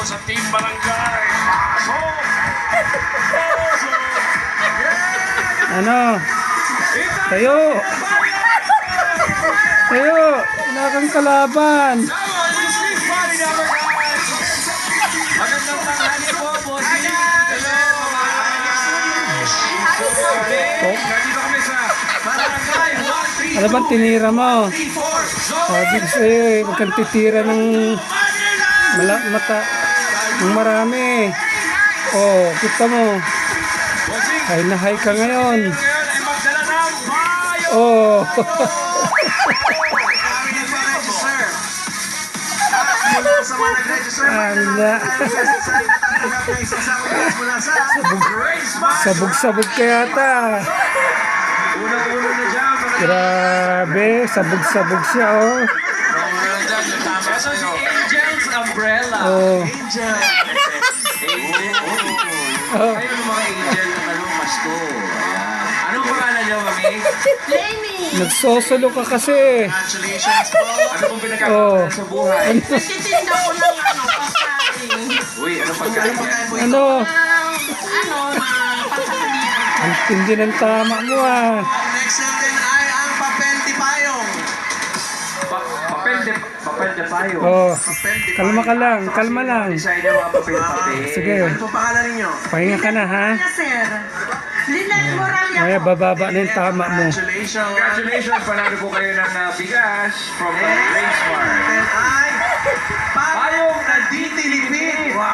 sa Team Barangay. Pasok! Pasok! Ano? Tayo! Tayo! Wala kang kalaban! Magandang tanghali po, bossing. Hello, Oh, nandito kami sa Barangay 134. ano bang tinira mo? Sabi ko sa'yo eh, huwag kang titira ng mata, ng marami. Oh, kita mo. High na high ka ngayon. Ngayon ay magdala ng bayo. Oh, Sa mga nag-register, anda. Sabog-sabog ka yata. Unang-uno na dyan. Grabe, sabog-sabog siya oh. Ito si Angel's Umbrella. Oh, Angel. Angel. oh. Kayo ng mga angel ng anong Pasko. Ayan. Anong pangalan niyo, mami? Lenny! Nagsosolo ka kasi. Congratulations po. Ano pong Oh. pinagkakaroon sa buhay? Nagtitinda ko ng pagkain. Uy, ano pagkain yan? Ano? Pagkain. Ang tindi ng tama mo ah. Next natin ay ang papel di payong. Papel de payo. Oh, Papel di kalma ka lang, kalma lang. Design ng mga papel-papel. Sige, Ano po pangalan ninyo? pahinga ka na ha. Sir, Linet Moralia. Kaya bababa na yung tama mo. Congratulations. Congratulations, panalo po kayo ng bigas from Grace Mart.